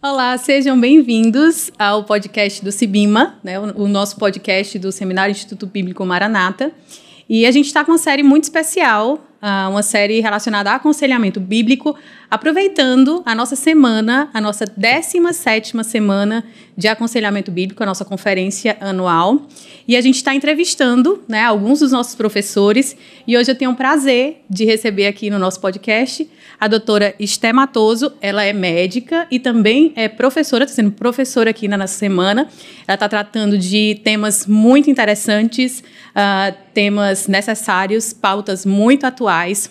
Olá, sejam bem-vindos ao podcast do Cibima, né, o nosso podcast do Seminário Instituto Bíblico Maranata. E a gente está com uma série muito especial, uma série relacionada a aconselhamento bíblico, aproveitando a nossa semana, a nossa 17ª semana de aconselhamento bíblico, a nossa conferência anual. E a gente está entrevistando, né, alguns dos nossos professores. E hoje eu tenho o prazer de receber aqui no nosso podcast a doutora Esté Matoso. Ela é médica e também é professora, está sendo professora aqui na nossa semana. Ela está tratando de temas muito interessantes, temas necessários, pautas muito atuais,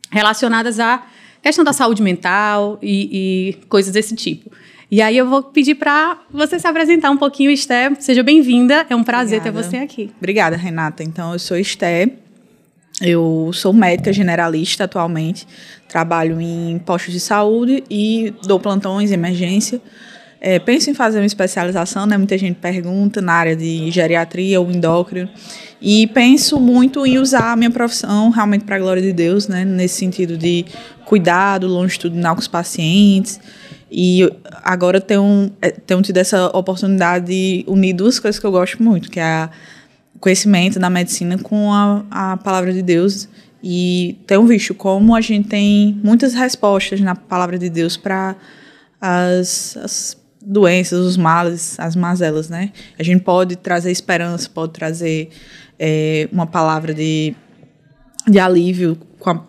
relacionadas à questão da saúde mental e coisas desse tipo. E aí eu vou pedir para você se apresentar um pouquinho, Esté. Seja bem-vinda, é um prazer ter você aqui. Obrigada, Renata. Então, eu sou Esté, eu sou médica generalista atualmente, trabalho em postos de saúde e dou plantões, emergência. Penso em fazer uma especialização, né? Muita gente pergunta na área de geriatria ou endócrino. E penso muito em usar a minha profissão realmente para a glória de Deus, né? Nesse sentido de cuidado longitudinal com os pacientes. E agora tenho tido essa oportunidade de unir duas coisas que eu gosto muito, que é o conhecimento da medicina com a palavra de Deus. E tenho visto como a gente tem muitas respostas na palavra de Deus para as doenças, os males, as mazelas, né? A gente pode trazer esperança, pode trazer uma palavra de alívio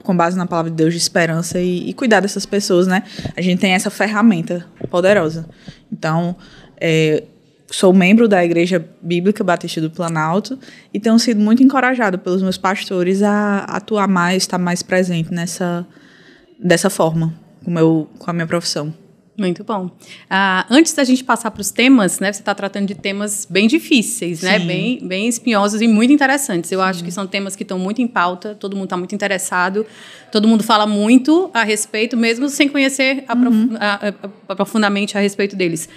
com base na palavra de Deus, de esperança e cuidar dessas pessoas, né? A gente tem essa ferramenta poderosa. Então, sou membro da Igreja Bíblica Batista do Planalto e tenho sido muito encorajado pelos meus pastores a atuar mais, estar mais presente dessa forma, com a minha profissão. Muito bom. Antes da gente passar para os temas, né, você está tratando de temas bem difíceis, né, bem espinhosos e muito interessantes. Eu acho que são temas que estão muito em pauta, todo mundo está muito interessado, todo mundo fala muito a respeito, mesmo sem conhecer profundamente a respeito deles.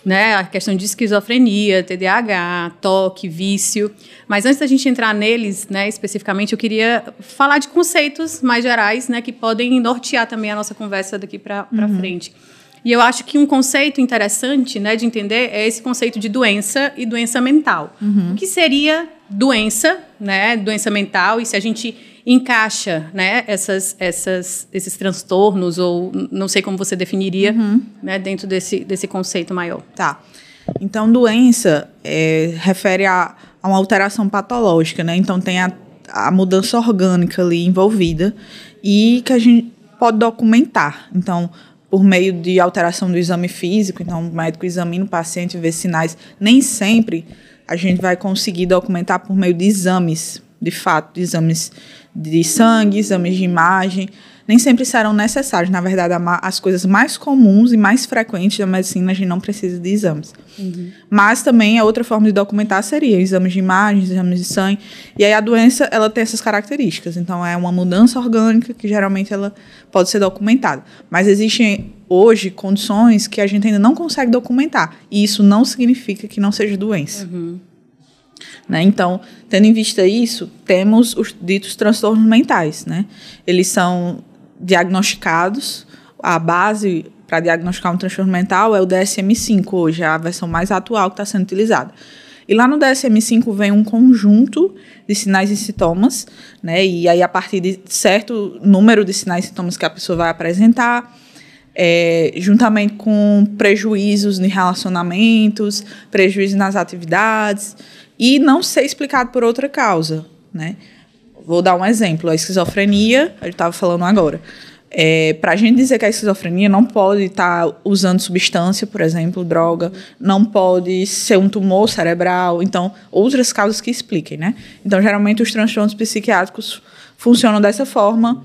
Né, a questão de esquizofrenia, TDAH, toque, vício. Mas antes da gente entrar neles, né, especificamente, eu queria falar de conceitos mais gerais, né, que podem nortear também a nossa conversa daqui para frente. E eu acho que um conceito interessante, né, de entender é esse conceito de doença e doença mental. O que seria doença, né, doença mental, e se a gente encaixa, né, esses transtornos, ou não sei como você definiria, né, dentro desse conceito maior. Tá. Então, doença refere a uma alteração patológica, né? Então, tem a mudança orgânica ali envolvida e que a gente pode documentar. Então, por meio de alteração do exame físico, então o médico examina o paciente e vê sinais. Nem sempre a gente vai conseguir documentar por meio de exames, de fato, de exames de sangue, exames de imagem, nem sempre serão necessários. Na verdade, as coisas mais comuns e mais frequentes da medicina, a gente não precisa de exames. Mas também a outra forma de documentar seria exames de imagem, exames de sangue. E aí a doença, ela tem essas características. Então, é uma mudança orgânica que geralmente ela pode ser documentada. Mas existem hoje condições que a gente ainda não consegue documentar. E isso não significa que não seja doença. Né? Então, tendo em vista isso, temos os ditos transtornos mentais. Né? Eles são diagnosticados, a base para diagnosticar um transtorno mental é o DSM-5 hoje, é a versão mais atual que está sendo utilizada. E lá no DSM-5 vem um conjunto de sinais e sintomas, né? E aí a partir de certo número de sinais e sintomas que a pessoa vai apresentar, juntamente com prejuízos em relacionamentos, prejuízos nas atividades, e não ser explicado por outra causa, né? Vou dar um exemplo, a esquizofrenia, eu estava falando agora. Para a gente dizer que a esquizofrenia não pode estar usando substância, por exemplo, droga, não pode ser um tumor cerebral, então, outras causas que expliquem, né? Então, geralmente, os transtornos psiquiátricos funcionam dessa forma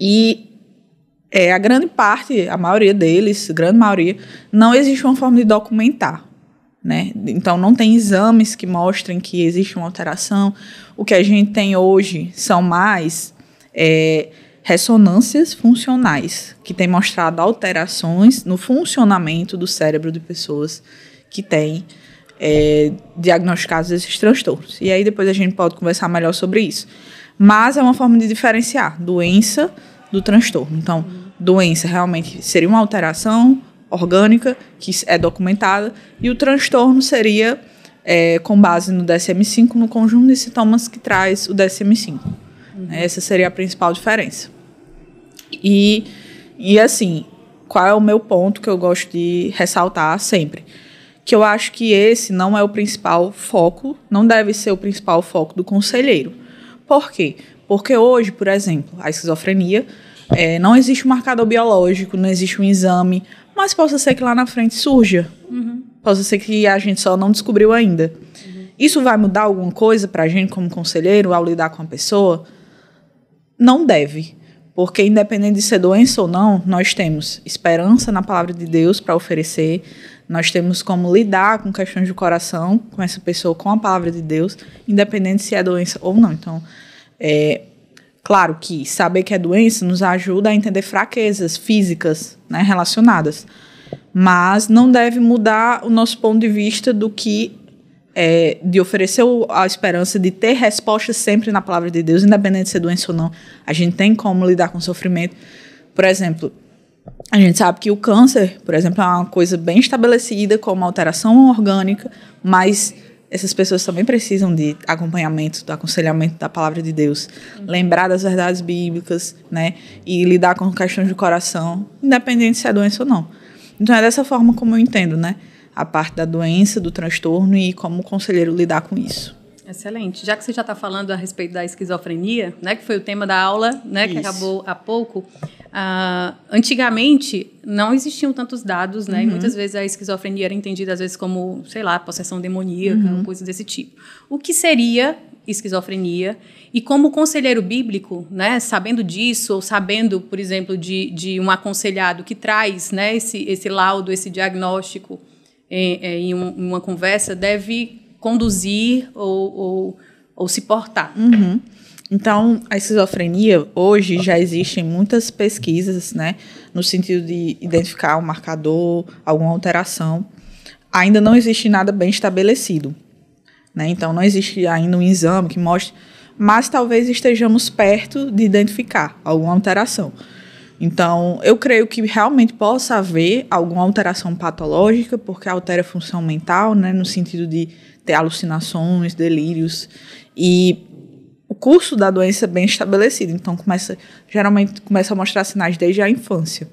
e a grande parte, a maioria deles, grande maioria, não existe uma forma de documentar. Né? Então, não tem exames que mostrem que existe uma alteração. O que a gente tem hoje são mais ressonâncias funcionais, que têm mostrado alterações no funcionamento do cérebro de pessoas que têm diagnosticados esses transtornos. E aí depois a gente pode conversar melhor sobre isso. Mas é uma forma de diferenciar doença do transtorno. Então, doença realmente seria uma alteração orgânica, que é documentada, e o transtorno seria com base no DSM-5, no conjunto de sintomas que traz o DSM-5. Essa seria a principal diferença. E assim, qual é o meu ponto que eu gosto de ressaltar sempre? Que eu acho que esse não é o principal foco, não deve ser o principal foco do conselheiro. Por quê? Porque hoje, por exemplo, a esquizofrenia, não existe um marcador biológico, não existe um exame, mas possa ser que lá na frente surja. Possa ser que a gente só não descobriu ainda. Isso vai mudar alguma coisa para a gente como conselheiro ao lidar com a pessoa? Não deve. Porque independente de ser doença ou não, nós temos esperança na palavra de Deus para oferecer, nós temos como lidar com questões do coração, com essa pessoa, com a palavra de Deus, independente se é doença ou não. Então, claro que saber que é doença nos ajuda a entender fraquezas físicas, né, relacionadas, mas não deve mudar o nosso ponto de vista do que de oferecer a esperança de ter respostas sempre na palavra de Deus, independente de ser doença ou não. A gente tem como lidar com o sofrimento. Por exemplo, a gente sabe que o câncer, por exemplo, é uma coisa bem estabelecida como alteração orgânica, mas essas pessoas também precisam de acompanhamento, do aconselhamento da palavra de Deus, lembrar das verdades bíblicas, né, e lidar com questões do coração, independente se é doença ou não. Então é dessa forma como eu entendo, né, a parte da doença, do transtorno e como o conselheiro lidar com isso. Excelente. Já que você já está falando a respeito da esquizofrenia, né, que foi o tema da aula, né, que acabou há pouco, antigamente não existiam tantos dados, né, e muitas vezes a esquizofrenia era entendida às vezes como, sei lá, possessão demoníaca, coisas desse tipo. O que seria esquizofrenia? E como conselheiro bíblico, né, sabendo disso, ou sabendo, por exemplo, de um aconselhado que traz, né, esse laudo, esse diagnóstico em uma conversa, deve conduzir ou se portar. Então, a esquizofrenia, hoje já existem muitas pesquisas, né, no sentido de identificar um marcador, alguma alteração. Ainda não existe nada bem estabelecido, né? Então, não existe ainda um exame que mostre, mas talvez estejamos perto de identificar alguma alteração. Então, eu creio que realmente possa haver alguma alteração patológica, porque altera a função mental, né, no sentido de ter alucinações, delírios, e o curso da doença é bem estabelecido, então geralmente começa a mostrar sinais desde a infância.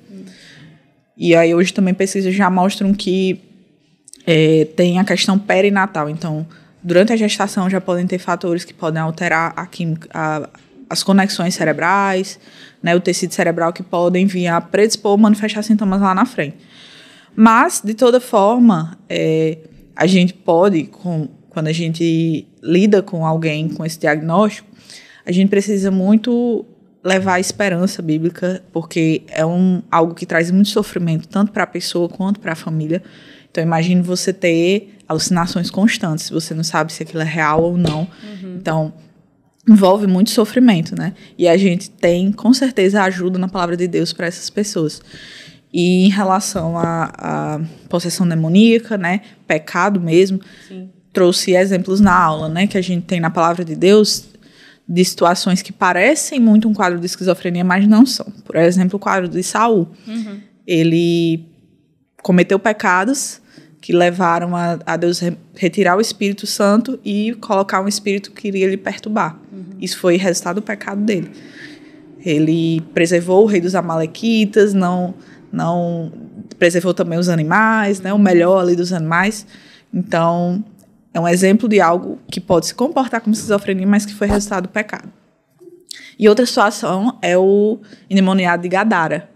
E aí hoje também pesquisas já mostram que tem a questão perinatal, então durante a gestação já podem ter fatores que podem alterar a química, as conexões cerebrais, né, o tecido cerebral, que podem vir a predispor, manifestar sintomas lá na frente. Mas, de toda forma, a gente pode, quando a gente lida com alguém com esse diagnóstico, a gente precisa muito levar a esperança bíblica, porque é algo que traz muito sofrimento, tanto para a pessoa quanto para a família. Então, imagine você ter alucinações constantes, se você não sabe se aquilo é real ou não. Então, envolve muito sofrimento, né? E a gente tem, com certeza, ajuda na palavra de Deus para essas pessoas. E em relação à possessão demoníaca, né? Pecado mesmo, sim, trouxe exemplos na aula, né? Que a gente tem na palavra de Deus, de situações que parecem muito um quadro de esquizofrenia, mas não são. Por exemplo, o quadro de Saul. Ele cometeu pecados que levaram a Deus retirar o Espírito Santo e colocar um espírito que iria lhe perturbar. Isso foi resultado do pecado dele. Ele preservou o rei dos amalequitas, não preservou também os animais, né, o melhor ali dos animais. Então, é um exemplo de algo que pode se comportar como esquizofrenia, mas que foi resultado do pecado. E outra situação é o endemoniado de Gadara,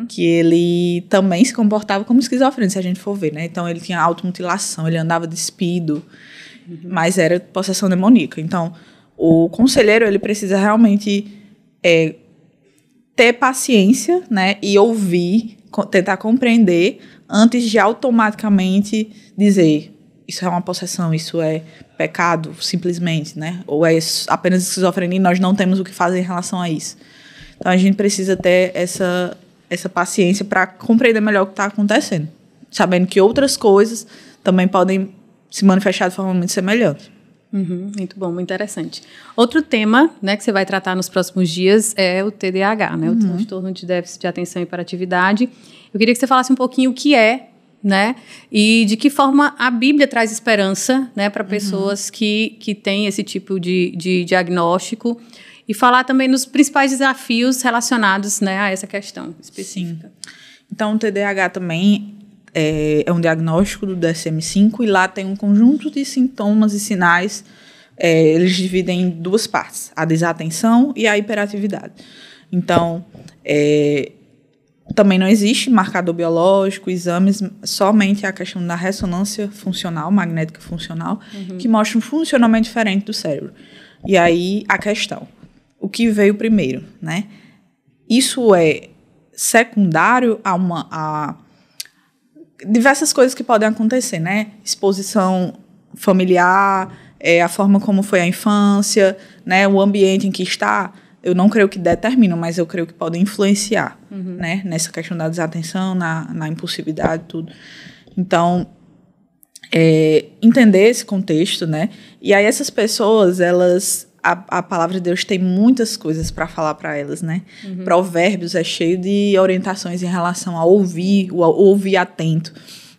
que ele também se comportava como esquizofrênico, se a gente for ver, né? Então, ele tinha automutilação, ele andava despido, mas era possessão demoníaca. Então, o conselheiro, ele precisa realmente ter paciência, né? E ouvir, tentar compreender, antes de automaticamente dizer isso é uma possessão, isso é pecado, simplesmente, né? Ou é apenas esquizofrenia e nós não temos o que fazer em relação a isso. Então, a gente precisa ter essa paciência para compreender melhor o que está acontecendo, sabendo que outras coisas também podem se manifestar de forma muito semelhante. Muito bom, muito interessante. Outro tema, né, que você vai tratar nos próximos dias é o TDAH, né, o transtorno de déficit de atenção e hiperatividade. Eu queria que você falasse um pouquinho o que é, né, e de que forma a Bíblia traz esperança, né, para pessoas que têm esse tipo de diagnóstico, e falar também nos principais desafios relacionados, né, a essa questão específica. Sim. Então, o TDAH também é um diagnóstico do DSM-5 e lá tem um conjunto de sintomas e sinais. Eles dividem em duas partes, a desatenção e a hiperatividade. Então, também não existe marcador biológico, exames, somente a questão da ressonância funcional, magnética funcional, que mostra um funcionamento diferente do cérebro. E aí, a questão, o que veio primeiro, né? Isso é secundário a diversas coisas que podem acontecer, né? Exposição familiar, a forma como foi a infância, né? O ambiente em que está. Eu não creio que determinam, mas eu creio que podem influenciar, né? Nessa questão da desatenção, na impulsividade, tudo. Então, entender esse contexto, né? E aí essas pessoas, elas... A palavra de Deus tem muitas coisas para falar para elas, né? Provérbios é cheio de orientações em relação a ouvir, o ouvir atento.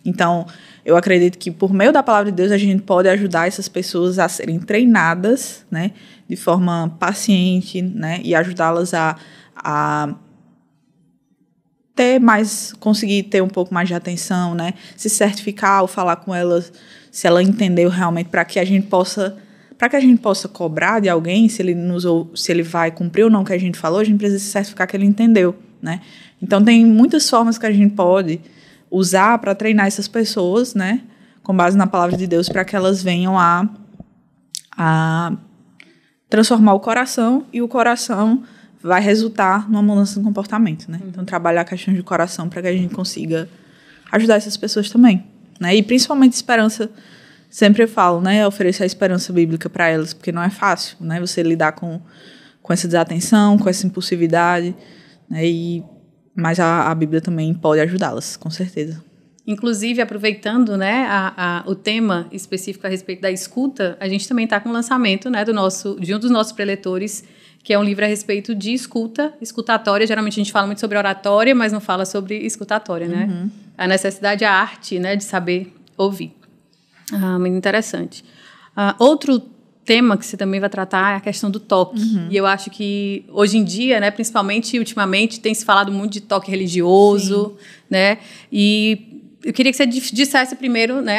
Então, eu acredito que por meio da palavra de Deus a gente pode ajudar essas pessoas a serem treinadas, né? De forma paciente, né? E ajudá-las a conseguir ter um pouco mais de atenção, né? Se certificar ou falar com elas, se ela entendeu realmente, para que a gente possa cobrar de alguém se ele vai cumprir ou não o que a gente falou, a gente precisa se certificar que ele entendeu, né? Então, tem muitas formas que a gente pode usar para treinar essas pessoas, né? Com base na palavra de Deus, para que elas venham a transformar o coração, e o coração vai resultar numa mudança de comportamento, né? Então, trabalhar a questão de coração para que a gente consiga ajudar essas pessoas também, né? E principalmente esperança. Sempre eu falo, né, oferecer a esperança bíblica para elas, porque não é fácil, né, você lidar com essa desatenção, com essa impulsividade, né, mas a Bíblia também pode ajudá-las, com certeza. Inclusive, aproveitando, né, o tema específico a respeito da escuta, a gente também está com o lançamento, né, de um dos nossos preletores, que é um livro a respeito de escutatória. Geralmente a gente fala muito sobre oratória, mas não fala sobre escutatória, né? A necessidade, a arte, né, de saber ouvir. Muito interessante. Outro tema que você também vai tratar é a questão do toque. E eu acho que hoje em dia, né, principalmente ultimamente, tem se falado muito de toque religioso, né? E eu queria que você dissesse primeiro, né,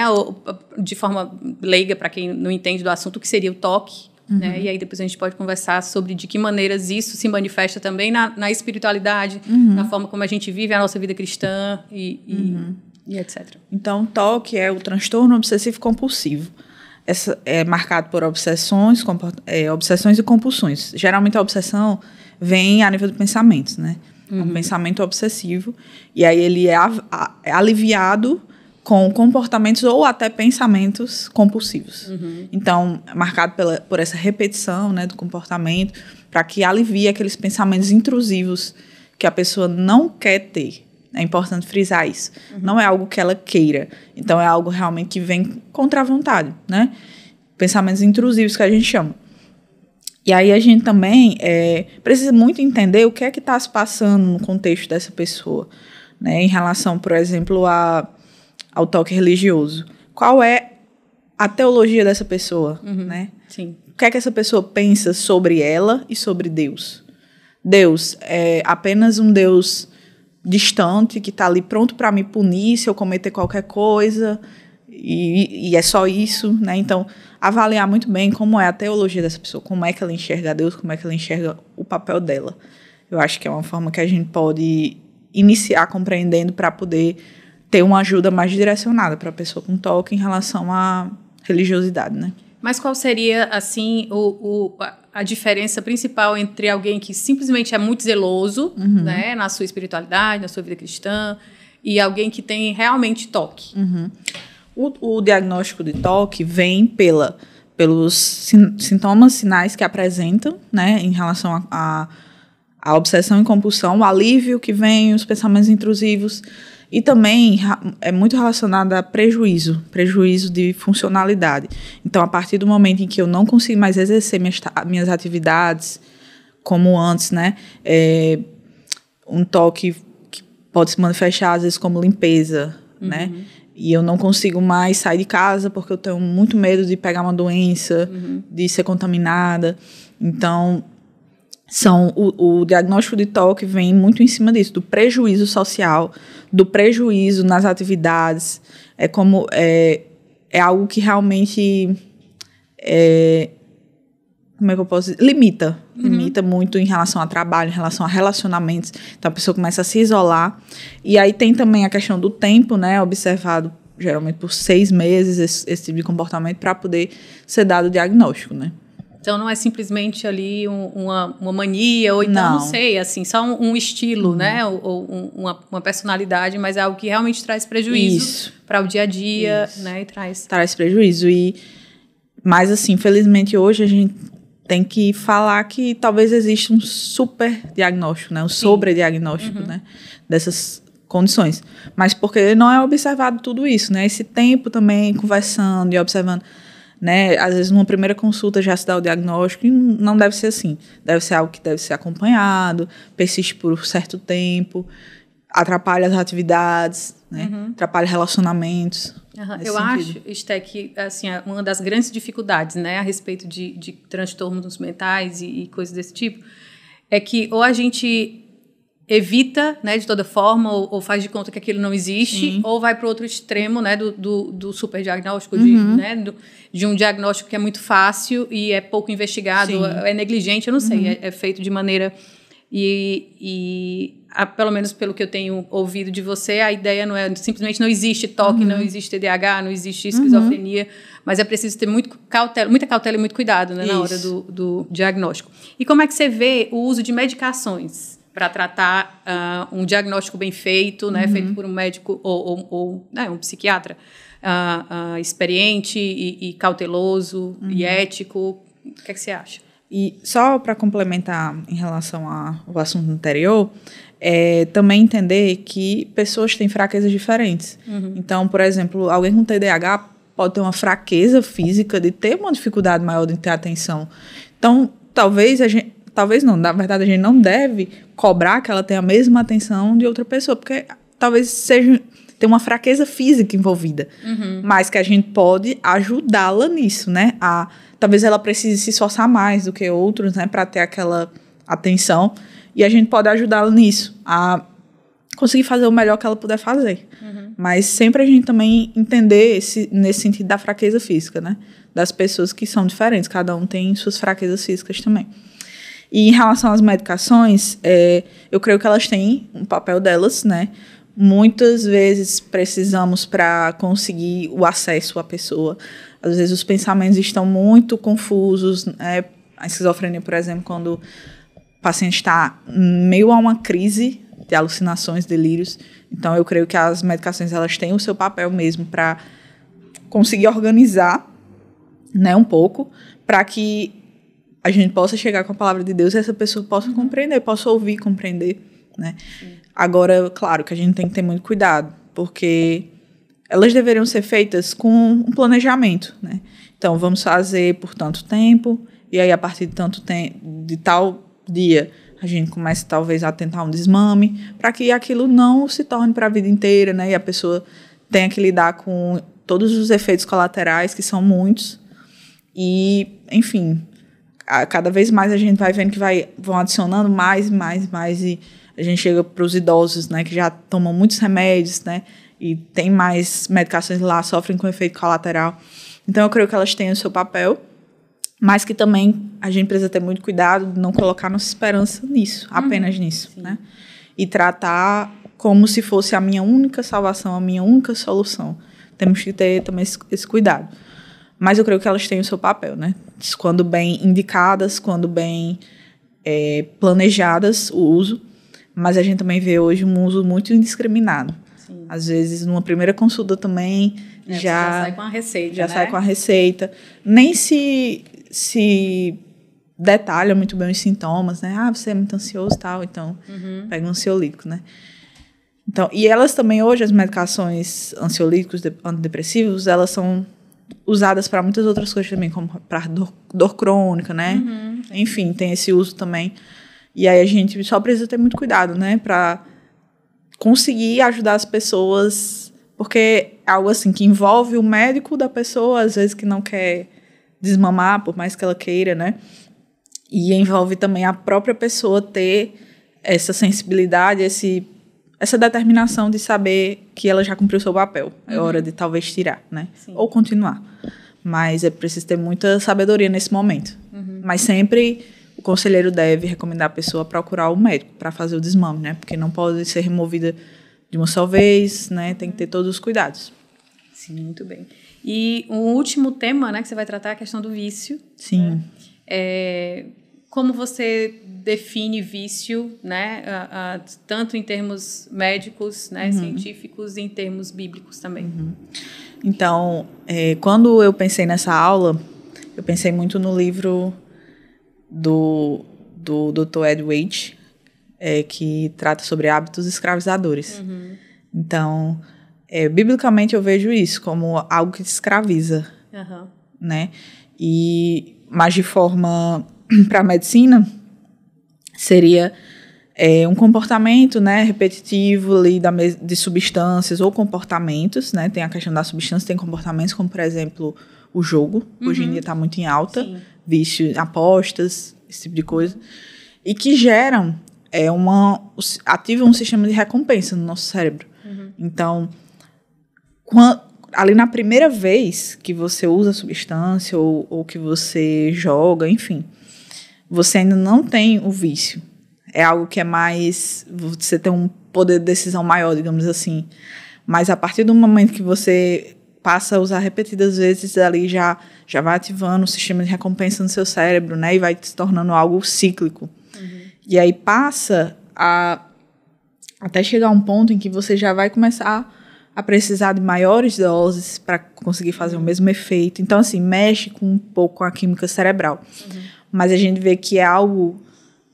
de forma leiga, para quem não entende do assunto, o que seria o toque. Né? E aí depois a gente pode conversar sobre de que maneiras isso se manifesta também na espiritualidade, na forma como a gente vive a nossa vida cristã e etc. Então, TOC é o transtorno obsessivo compulsivo. É marcado por obsessões e compulsões. Geralmente a obsessão vem a nível de pensamentos, né? Um pensamento obsessivo. E aí ele é aliviado com comportamentos ou até pensamentos compulsivos. Então, é marcado por essa repetição, né, do comportamento, para que alivie aqueles pensamentos intrusivos que a pessoa não quer ter. É importante frisar isso. Não é algo que ela queira. Então, é algo realmente que vem contra a vontade, né? Pensamentos intrusivos, que a gente chama. E aí, a gente também precisa muito entender o que é que está se passando no contexto dessa pessoa, né? Em relação, por exemplo, ao toque religioso. Qual é a teologia dessa pessoa, né? Sim. O que é que essa pessoa pensa sobre ela e sobre Deus? Deus é apenas um Deus distante, que está ali pronto para me punir se eu cometer qualquer coisa, e é só isso, né? Então, avaliar muito bem como é a teologia dessa pessoa, como é que ela enxerga a Deus, como é que ela enxerga o papel dela. Eu acho que é uma forma que a gente pode iniciar compreendendo para poder ter uma ajuda mais direcionada para a pessoa com toque em relação à religiosidade, né? Mas qual seria, assim, a diferença principal entre alguém que simplesmente é muito zeloso, né, na sua espiritualidade, na sua vida cristã, e alguém que tem realmente toque? O diagnóstico de toque vem pelos sintomas, sinais que apresentam, né, em relação à obsessão e compulsão, o alívio que vem, os pensamentos intrusivos, E também é muito relacionado a prejuízo de funcionalidade. Então, a partir do momento em que eu não consigo mais exercer minhas atividades como antes, né? Um toque que pode se manifestar, às vezes, como limpeza, né? E eu não consigo mais sair de casa porque eu tenho muito medo de pegar uma doença, de ser contaminada. Então, o diagnóstico de toque vem muito em cima disso, do prejuízo social, do prejuízo nas atividades. É algo que realmente como é que eu posso dizer? Limita muito em relação a trabalho, em relação a relacionamentos. Então, a pessoa começa a se isolar. E aí tem também a questão do tempo, né? Observado, geralmente, por 6 meses, esse tipo de comportamento para poder ser dado o diagnóstico, né? Então, não é simplesmente ali uma mania, ou então, não sei, assim, só um estilo, né? Ou uma personalidade, mas é algo que realmente traz prejuízo para o dia a dia, né? E traz prejuízo. Mas, assim, felizmente, hoje a gente tem que falar que talvez exista um super diagnóstico, né? Um sobrediagnóstico, né? Dessas condições. Mas porque não é observado tudo isso, né? Esse tempo também conversando e observando, né? Às vezes, numa primeira consulta já se dá o diagnóstico e não deve ser assim. Deve ser algo que deve ser acompanhado, persiste por um certo tempo, atrapalha as atividades, né? Atrapalha relacionamentos. Eu acho, Esté, que assim, uma das grandes dificuldades, né, a respeito de transtornos mentais e coisas desse tipo, é que ou a gente evita, né, de toda forma, ou faz de conta que aquilo não existe, ou vai para o outro extremo, né, do superdiagnóstico, né, de um diagnóstico que é muito fácil e é pouco investigado, é negligente, eu não sei, é feito de maneira... pelo menos pelo que eu tenho ouvido de você, a ideia não é simplesmente não existe toque, não existe TDAH, não existe esquizofrenia, mas é preciso ter muita cautela e muito cuidado, né, na hora do diagnóstico. E como é que você vê o uso de medicações para tratar um diagnóstico bem feito, né, feito por um médico ou né, um psiquiatra experiente e cauteloso e ético? O que é que você acha? E só para complementar em relação ao assunto anterior, também entender que pessoas têm fraquezas diferentes. Então, por exemplo, alguém com TDAH pode ter uma fraqueza física de ter uma dificuldade maior de ter atenção. Então, talvez não, na verdade a gente não deve cobrar que ela tenha a mesma atenção de outra pessoa, porque talvez tem uma fraqueza física envolvida, mas que a gente pode ajudá-la nisso, né? Talvez ela precise se esforçar mais do que outros, né, para ter aquela atenção, e a gente pode ajudá-la nisso, a conseguir fazer o melhor que ela puder fazer. Mas sempre a gente também entender nesse sentido da fraqueza física, né, das pessoas que são diferentes, cada um tem suas fraquezas físicas também. E em relação às medicações, eu creio que elas têm um papel delas, né. Muitas vezes precisamos para conseguir o acesso à pessoa. Às vezes os pensamentos estão muito confusos. A esquizofrenia, por exemplo, quando o paciente está meio a uma crise de alucinações, delírios. Então, eu creio que as medicações elas têm o seu papel mesmo para conseguir organizar, né, um pouco, para que a gente possa chegar com a palavra de Deus e essa pessoa possa compreender, possa ouvir, compreender, né? Agora, claro que a gente tem que ter muito cuidado, porque elas deveriam ser feitas com um planejamento, né? Então, vamos fazer por tanto tempo, e aí, a partir de tal dia, a gente começa, talvez, a tentar um desmame, para que aquilo não se torne para a vida inteira, né? E a pessoa tenha que lidar com todos os efeitos colaterais, que são muitos. E, enfim, cada vez mais a gente vai vendo que vão adicionando mais, e a gente chega para os idosos, né, que já tomam muitos remédios, né, e tem mais medicações lá, sofrem com efeito colateral. Então, eu creio que elas têm o seu papel, mas que também a gente precisa ter muito cuidado de não colocar nossa esperança nisso, apenas nisso, né, e tratar como se fosse a minha única salvação, a minha única solução. Temos que ter também esse cuidado. Mas eu creio que elas têm o seu papel, né, quando bem indicadas, quando bem planejadas, o uso. Mas a gente também vê hoje um uso muito indiscriminado. Sim. Às vezes, numa primeira consulta também, já sai com a receita, já sai com a receita. Nem se detalha muito bem os sintomas, né? Você é muito ansioso e tal, então pega um ansiolítico, né? Então, e elas também, hoje, as medicações ansiolíticos, antidepressivos, elas são usadas para muitas outras coisas também, como para dor crônica, né? Enfim, tem esse uso também. E aí a gente só precisa ter muito cuidado, né? Para conseguir ajudar as pessoas, porque é algo assim que envolve o médico da pessoa, às vezes que não quer desmamar, por mais que ela queira, né? E envolve também a própria pessoa ter essa sensibilidade, essa determinação de saber que ela já cumpriu o seu papel. É hora de talvez tirar, né? Sim. Ou continuar. Mas é preciso ter muita sabedoria nesse momento. Mas sempre o conselheiro deve recomendar a pessoa procurar o médico para fazer o desmame, né? Porque não pode ser removida de uma só vez, né? Tem que ter todos os cuidados. Sim, muito bem. E um último tema, né, que você vai tratar é a questão do vício. Sim. Como você define vício, né, tanto em termos médicos, né, científicos, e em termos bíblicos também? Então, quando eu pensei nessa aula, eu pensei muito no livro do Dr. Ed Waite, que trata sobre hábitos escravizadores. Então, biblicamente eu vejo isso como algo que te escraviza, né? Mas de forma para a medicina seria um comportamento, né, repetitivo ali de substâncias ou comportamentos, né? Tem a questão da substância, tem comportamentos como, por exemplo, o jogo. Hoje em dia está muito em alta. Sim. Vício, apostas, esse tipo de coisa. E que geram, ativam um sistema de recompensa no nosso cérebro. Então, ali na primeira vez que você usa a substância ou que você joga, enfim, você ainda não tem o vício. É algo que é mais... Você tem um poder de decisão maior, digamos assim. Mas a partir do momento que você passa a usar repetidas vezes, ali já vai ativando o sistema de recompensa no seu cérebro, né? E vai se tornando algo cíclico. E aí passa até chegar a um ponto em que você já vai começar a precisar de maiores doses para conseguir fazer o mesmo efeito. Então, assim, mexe com um pouco com a química cerebral. Mas a gente vê que é algo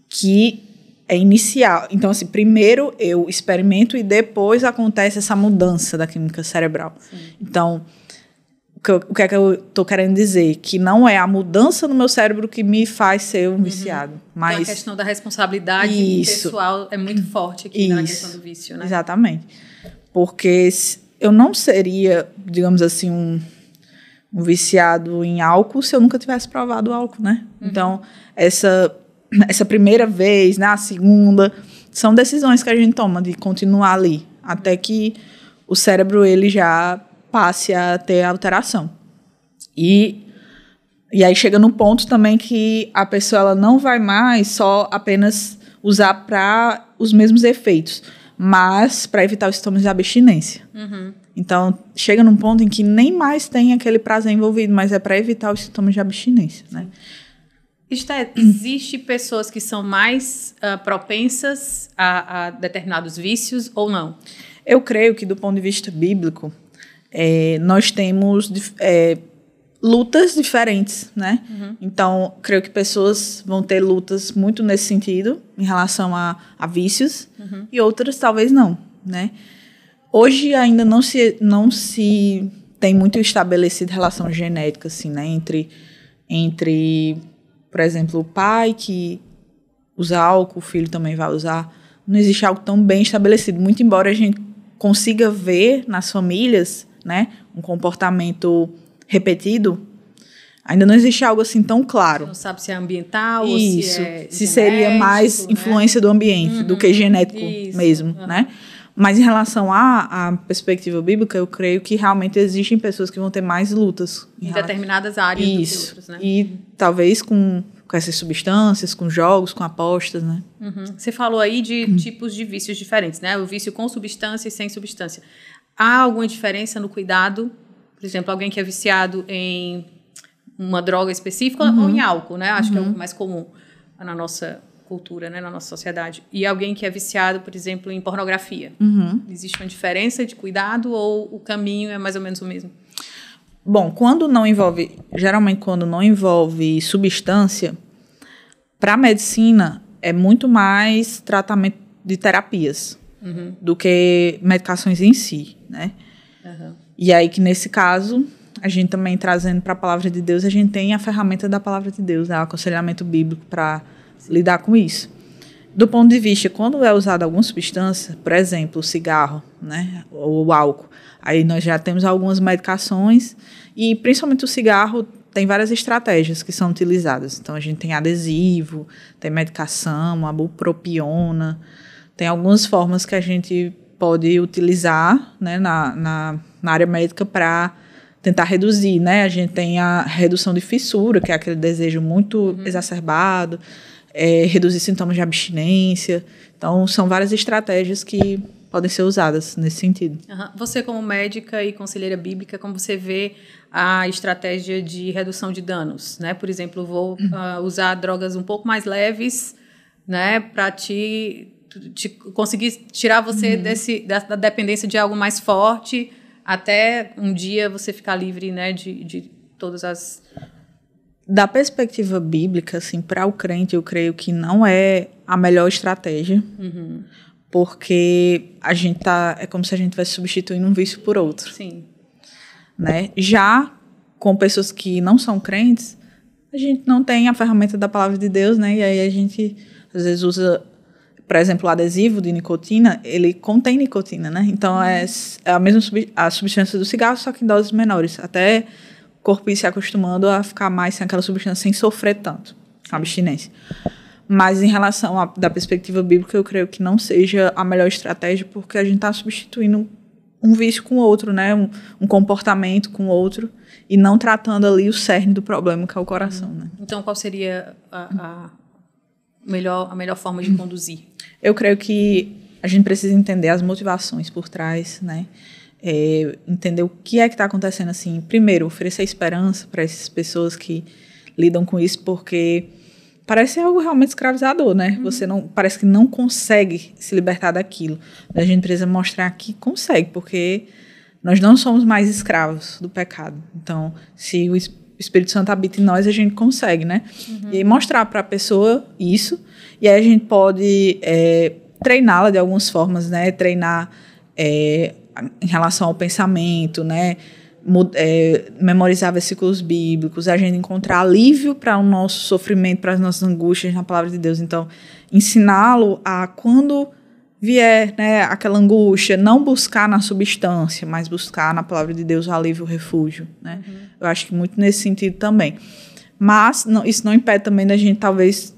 que é inicial. Então, assim, primeiro eu experimento e depois acontece essa mudança da química cerebral. Então, o que é que eu estou querendo dizer? Que não é a mudança no meu cérebro que me faz ser um viciado. Mas então, a questão da responsabilidade pessoal é muito forte aqui na questão do vício, né? Exatamente. Porque eu não seria, digamos assim, um viciado em álcool se eu nunca tivesse provado o álcool, né? Então, essa primeira vez, né, a segunda, são decisões que a gente toma de continuar ali, até que o cérebro ele já passe a ter alteração. E aí chega no ponto também que a pessoa ela não vai mais só apenas usar para os mesmos efeitos, mas para evitar os sintomas de abstinência. Então, chega num ponto em que nem mais tem aquele prazer envolvido, mas é para evitar os sintomas de abstinência, né? Existe pessoas que são mais propensas a determinados vícios ou não? Eu creio que, do ponto de vista bíblico, nós temos lutas diferentes, né? Então, creio que pessoas vão ter lutas muito nesse sentido, em relação a vícios, e outras talvez não, né? Hoje ainda não se tem muito estabelecida relação genética, assim, né? Entre, por exemplo, o pai que usa álcool, o filho também vai usar. Não existe algo tão bem estabelecido, muito embora a gente consiga ver nas famílias, né, um comportamento repetido, ainda não existe algo assim tão claro. Você não sabe se é ambiental ou se seria mais influência do ambiente do que genético mesmo, né? Mas em relação à perspectiva bíblica, eu creio que realmente existem pessoas que vão ter mais lutas. Em determinadas áreas do que outras, né? E talvez com essas substâncias, com jogos, com apostas, né? Você falou aí de tipos de vícios diferentes, né? O vício com substância e sem substância. Há alguma diferença no cuidado? Por exemplo, alguém que é viciado em uma droga específica ou em álcool, né? Acho que é o mais comum na nossa cultura, né, na nossa sociedade. E alguém que é viciado, por exemplo, em pornografia. Existe uma diferença de cuidado ou o caminho é mais ou menos o mesmo? Bom, geralmente quando não envolve substância, para a medicina é muito mais tratamento de terapias, do que medicações em si, né? E aí que nesse caso, a gente também trazendo para a palavra de Deus, a gente tem a ferramenta da palavra de Deus, né? O aconselhamento bíblico para lidar com isso. Do ponto de vista, quando é usada alguma substância, por exemplo, o cigarro, né, ou o álcool, aí nós já temos algumas medicações e principalmente o cigarro tem várias estratégias que são utilizadas. Então a gente tem adesivo, tem medicação, a bupropiona, tem algumas formas que a gente pode utilizar, né, na área médica para tentar reduzir, né? A gente tem a redução de fissura, que é aquele desejo muito exacerbado, reduzir sintomas de abstinência. Então, são várias estratégias que podem ser usadas nesse sentido. Você, como médica e conselheira bíblica, como você vê a estratégia de redução de danos, né? Por exemplo, vou usar drogas um pouco mais leves, né, para conseguir tirar você da dependência de algo mais forte, até um dia você ficar livre, né, de todas as... Da perspectiva bíblica, assim, para o crente, eu creio que não é a melhor estratégia, porque a gente é como se a gente estivesse substituindo um vício por outro. Sim. Né? Já com pessoas que não são crentes, a gente não tem a ferramenta da palavra de Deus, né? E aí a gente, às vezes, usa, por exemplo, o adesivo de nicotina, ele contém nicotina, né? Então, é a mesma a substância do cigarro, só que em doses menores, até o corpo ir se acostumando a ficar mais sem aquela substância, sem sofrer tanto com a abstinência. Mas em relação da perspectiva bíblica, eu creio que não seja a melhor estratégia, porque a gente está substituindo um vício com o outro, né? Um comportamento com o outro, e não tratando ali o cerne do problema, que é o coração. Né? Então, qual seria a melhor forma de conduzir? Eu creio que a gente precisa entender as motivações por trás, né? Entender o que é que está acontecendo. Assim, primeiro, oferecer esperança para essas pessoas que lidam com isso, porque parece algo realmente escravizador, né? Você parece que não consegue se libertar daquilo. A gente precisa mostrar que consegue, porque nós não somos mais escravos do pecado. Então, se o Espírito Santo habita em nós, a gente consegue, né? E aí mostrar para a pessoa isso, e aí a gente pode treiná-la de algumas formas, né? Treinar em relação ao pensamento, né? Memorizar versículos bíblicos, a gente encontrar alívio para o nosso sofrimento, para as nossas angústias na palavra de Deus. Então, ensiná-lo a, quando vier, né, aquela angústia, não buscar na substância, mas buscar na palavra de Deus o alívio, o refúgio. Né? Eu acho que muito nesse sentido também. Mas isso não impede também da gente, talvez,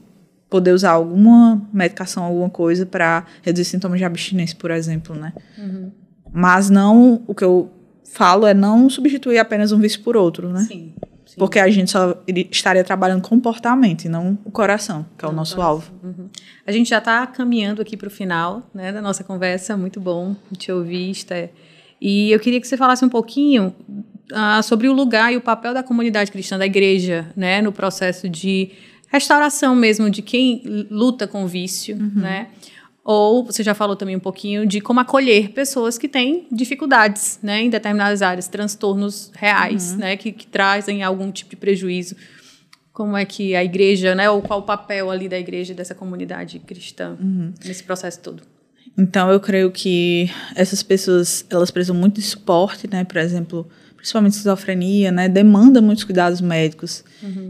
poder usar alguma medicação, alguma coisa para reduzir sintomas de abstinência, por exemplo. Né? Mas não, o que eu falo é não substituir apenas um vício por outro, né? Sim. Porque a gente só estaria trabalhando comportamento e não o coração, que é o nosso alvo. A gente já está caminhando aqui para o final, né, da nossa conversa. Muito bom te ouvir, Esther. E eu queria que você falasse um pouquinho sobre o lugar e o papel da comunidade cristã, da igreja, né, no processo de restauração mesmo de quem luta com o vício, né? Ou você já falou também um pouquinho de como acolher pessoas que têm dificuldades, né, em determinadas áreas, transtornos reais, né, que trazem algum tipo de prejuízo. Como é que a igreja, né, ou qual o papel ali da igreja, dessa comunidade cristã nesse processo todo? Então, eu creio que essas pessoas, elas precisam muito de suporte, né, por exemplo, principalmente esquizofrenia, né, demanda muitos cuidados médicos.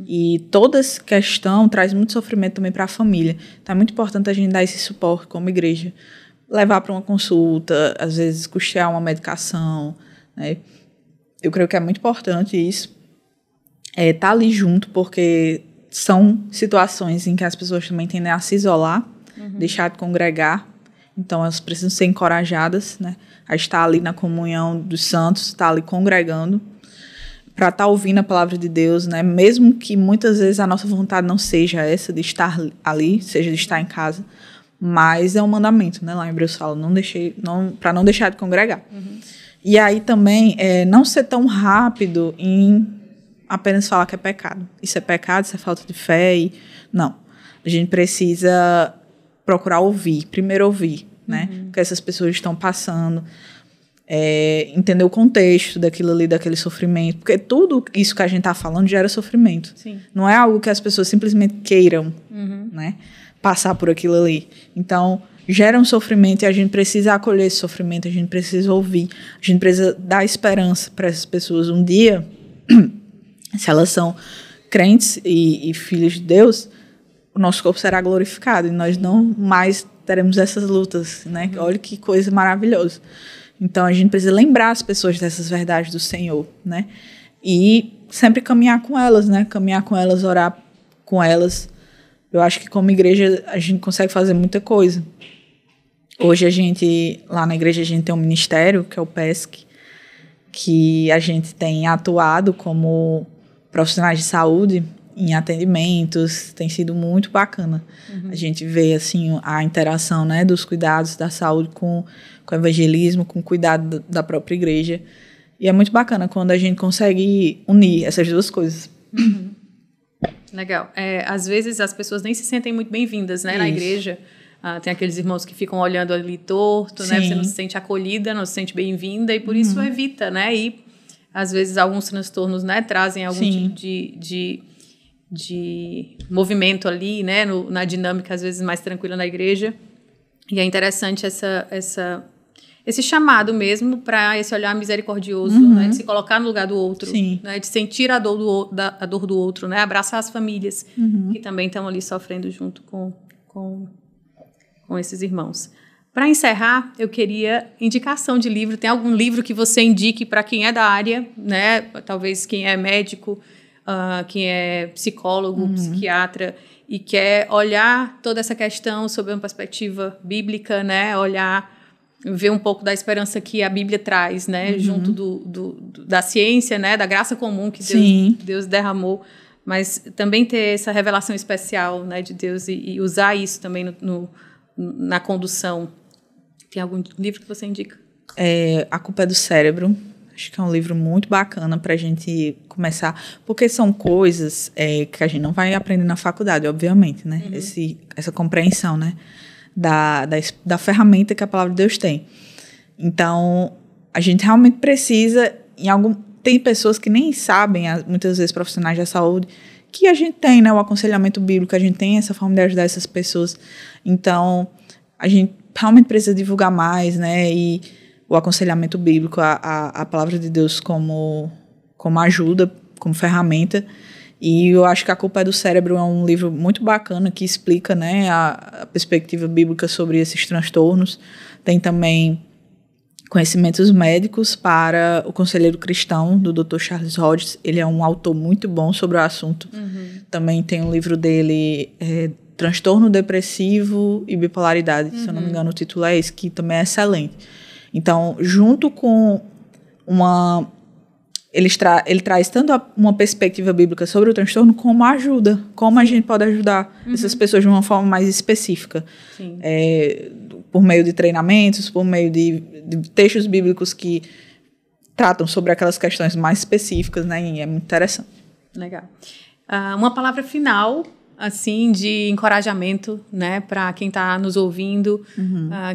E toda essa questão traz muito sofrimento também para a família. Então, é muito importante a gente dar esse suporte como igreja. Levar para uma consulta, às vezes custear uma medicação. Né? Eu creio que é muito importante isso. Estar ali junto, porque são situações em que as pessoas também tendem a se isolar, deixar de congregar. Então, elas precisam ser encorajadas, né, a estar ali na comunhão dos santos, estar ali congregando, para estar ouvindo a palavra de Deus, né, mesmo que muitas vezes a nossa vontade não seja essa de estar ali, seja de estar em casa, mas é um mandamento, né, lá em Hebreus fala, para não deixar de congregar. E aí também, não ser tão rápido em apenas falar que é pecado. Isso é pecado, isso é falta de fé. Não. A gente precisa procurar ouvir, primeiro ouvir, né? O que essas pessoas estão passando, entender o contexto daquilo ali, daquele sofrimento, porque tudo isso que a gente está falando gera sofrimento. Sim. Não é algo que as pessoas simplesmente queiram, né, passar por aquilo ali. Então, gera um sofrimento e a gente precisa acolher esse sofrimento, a gente precisa ouvir, a gente precisa dar esperança para essas pessoas. Um dia, se elas são crentes e filhos de Deus, o nosso corpo será glorificado e nós não mais teremos essas lutas, né? Olha que coisa maravilhosa. Então, a gente precisa lembrar as pessoas dessas verdades do Senhor, né? E sempre caminhar com elas, né? Caminhar com elas, orar com elas. Eu acho que como igreja a gente consegue fazer muita coisa. Hoje lá na igreja a gente tem um ministério, que é o PESC, que a gente tem atuado como profissionais de saúde em atendimentos, tem sido muito bacana. A gente vê assim, a interação, né, dos cuidados da saúde com o evangelismo, com o cuidado da própria igreja. E é muito bacana quando a gente consegue unir essas duas coisas. Legal. Às vezes as pessoas nem se sentem muito bem-vindas, né, na igreja. Tem aqueles irmãos que ficam olhando ali torto, né? Você não se sente acolhida, não se sente bem-vinda e por isso evita, né? E às vezes alguns transtornos, né, trazem algum tipo de movimento ali, né, na dinâmica às vezes mais tranquila na igreja. E é interessante esse chamado mesmo para esse olhar misericordioso, né, de se colocar no lugar do outro, né, de sentir a dor do outro, né, abraçar as famílias que também estão ali sofrendo junto com esses irmãos. Para encerrar, eu queria indicação de livro. Tem algum livro que você indique para quem é da área, né? Talvez quem é médico, quem é psicólogo, psiquiatra, e quer olhar toda essa questão sob uma perspectiva bíblica, né? Ver um pouco da esperança que a Bíblia traz, né? Junto da ciência, né? Da graça comum que Deus derramou, mas também ter essa revelação especial, né, de Deus e usar isso também na condução. Tem algum livro que você indica? A Culpa é do Cérebro. Acho que é um livro muito bacana para a gente começar, porque são coisas que a gente não vai aprender na faculdade, obviamente, né? Essa compreensão, né? Da ferramenta que a palavra de Deus tem. Então, a gente realmente precisa, tem pessoas que nem sabem, muitas vezes profissionais da saúde, que a gente tem, né, o aconselhamento bíblico, a gente tem essa forma de ajudar essas pessoas. Então, a gente realmente precisa divulgar mais, né, e o aconselhamento bíblico, a palavra de Deus como ajuda, como ferramenta. E eu acho que A Culpa é do Cérebro é um livro muito bacana que explica, né, a perspectiva bíblica sobre esses transtornos. Tem também Conhecimentos Médicos para o Conselheiro Cristão, do Dr. Charles Hodges. Ele é um autor muito bom sobre o assunto. Também tem um livro dele, Transtorno Depressivo e Bipolaridade. Se eu não me engano, o título é esse, que também é excelente. Então, junto com ele traz tanto uma perspectiva bíblica sobre o transtorno como a ajuda, como a gente pode ajudar essas pessoas de uma forma mais específica. Por meio de treinamentos, por meio de textos bíblicos que tratam sobre aquelas questões mais específicas, né? E é muito interessante. Legal. Uma palavra final, assim, de encorajamento, né, para quem está nos ouvindo,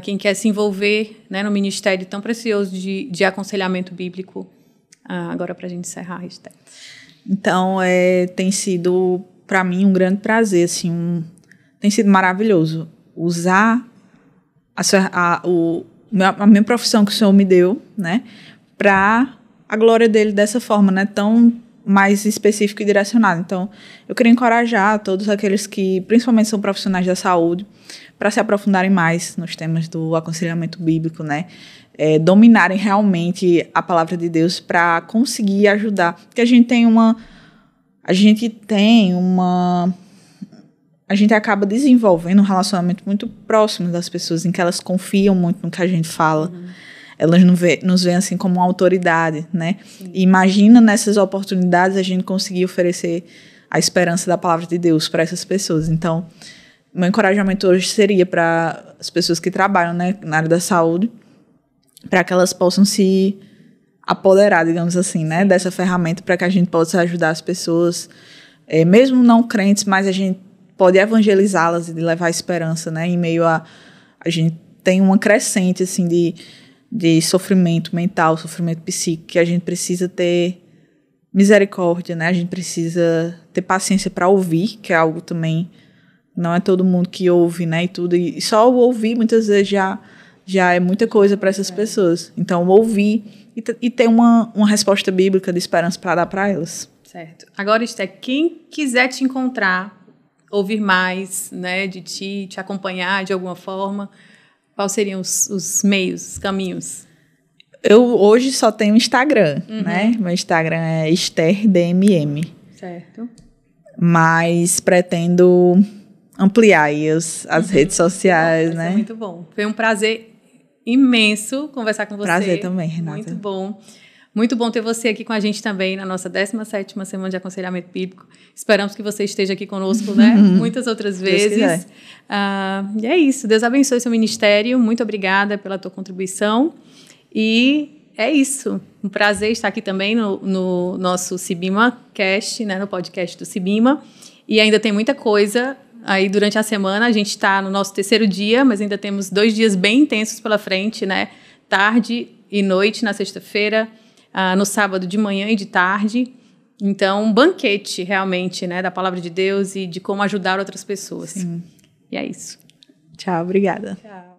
quem quer se envolver, né, no ministério tão precioso de aconselhamento bíblico. Agora, para a gente encerrar, Esther. Então, tem sido, para mim, um grande prazer, assim, tem sido maravilhoso usar a minha profissão que o Senhor me deu, né, para a glória dele dessa forma, né, tão mais específica e direcionada. Então, eu queria encorajar todos aqueles que, principalmente, são profissionais da saúde, para se aprofundarem mais nos temas do aconselhamento bíblico, né, dominarem realmente a palavra de Deus para conseguir ajudar. Porque a gente acaba desenvolvendo um relacionamento muito próximo das pessoas, em que elas confiam muito no que a gente fala. Elas nos veem assim como uma autoridade, né? E imagina nessas oportunidades a gente conseguir oferecer a esperança da palavra de Deus para essas pessoas. Então, meu encorajamento hoje seria para as pessoas que trabalham, né, na área da saúde, para que elas possam se apoderar, digamos assim, né, dessa ferramenta, para que a gente possa ajudar as pessoas, mesmo não crentes, mas a gente pode evangelizá-las e levar esperança, né, em meio a gente tem uma crescente assim de sofrimento mental, sofrimento psíquico, que a gente precisa ter misericórdia, né, a gente precisa ter paciência para ouvir, que é algo também Não é todo mundo que ouve, né, e tudo. E só o ouvir, muitas vezes, já é muita coisa para essas pessoas. Então, ouvir e ter uma resposta bíblica de esperança para dar para elas. Certo. Agora, Esté, quem quiser te encontrar, ouvir mais, né, de ti, te acompanhar de alguma forma, quais seriam os meios, os caminhos? Eu hoje só tenho Instagram, né? Meu Instagram é EstherDMM. Certo. Mas pretendo ampliar aí as redes sociais, né? Muito bom. Foi um prazer imenso conversar com você. Prazer também, Renata. Muito bom. Muito bom ter você aqui com a gente também na nossa 17ª Semana de Aconselhamento Bíblico. Esperamos que você esteja aqui conosco, né? Muitas outras vezes. E é isso. Deus abençoe seu ministério. Muito obrigada pela tua contribuição. E é isso. Um prazer estar aqui também no nosso Cibima Cast, né? No podcast do Cibima. E ainda tem muita coisa aí durante a semana. A gente está no nosso 3º dia, mas ainda temos 2 dias bem intensos pela frente, né? Tarde e noite na sexta-feira, no sábado de manhã e de tarde. Então, um banquete, realmente, né, da palavra de Deus e de como ajudar outras pessoas. Sim. E é isso. Tchau, obrigada. Tchau.